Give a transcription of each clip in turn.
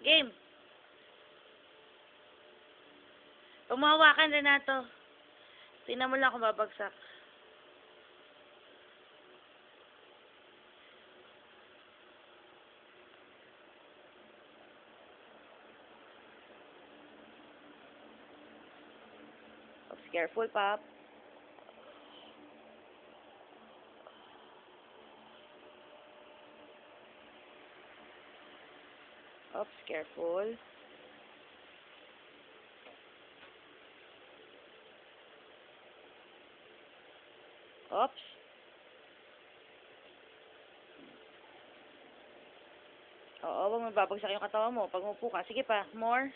Game. Umawakan, Renato. Tingnan mo lang kung babagsak. Oops, careful, Pop. Oops, careful. Oops. Oo, huwag mababagsak yung katawan mo. Pag umupo ka. Sige pa, more.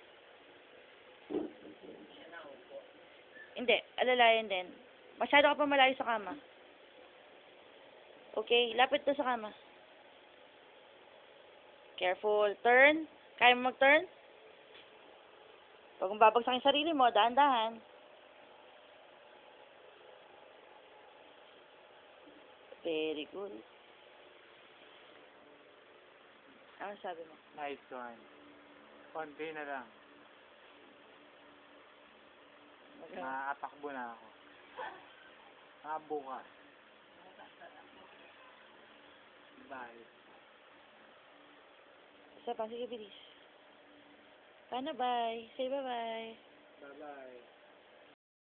Hindi, alalayan din. Masyado ka pa malayo sa kama. Okay, lapit to sa kama. Careful. Turn. Kaya mo mag-turn? Pag mababagsak yung sarili mo, dahan-dahan. Very good. Ano sabi mo? Nice one. Konti na lang. Naatakbo na ako. Bukas. Bye. Isa pa, sige bilis. Paano bye? Say bye-bye. Bye-bye.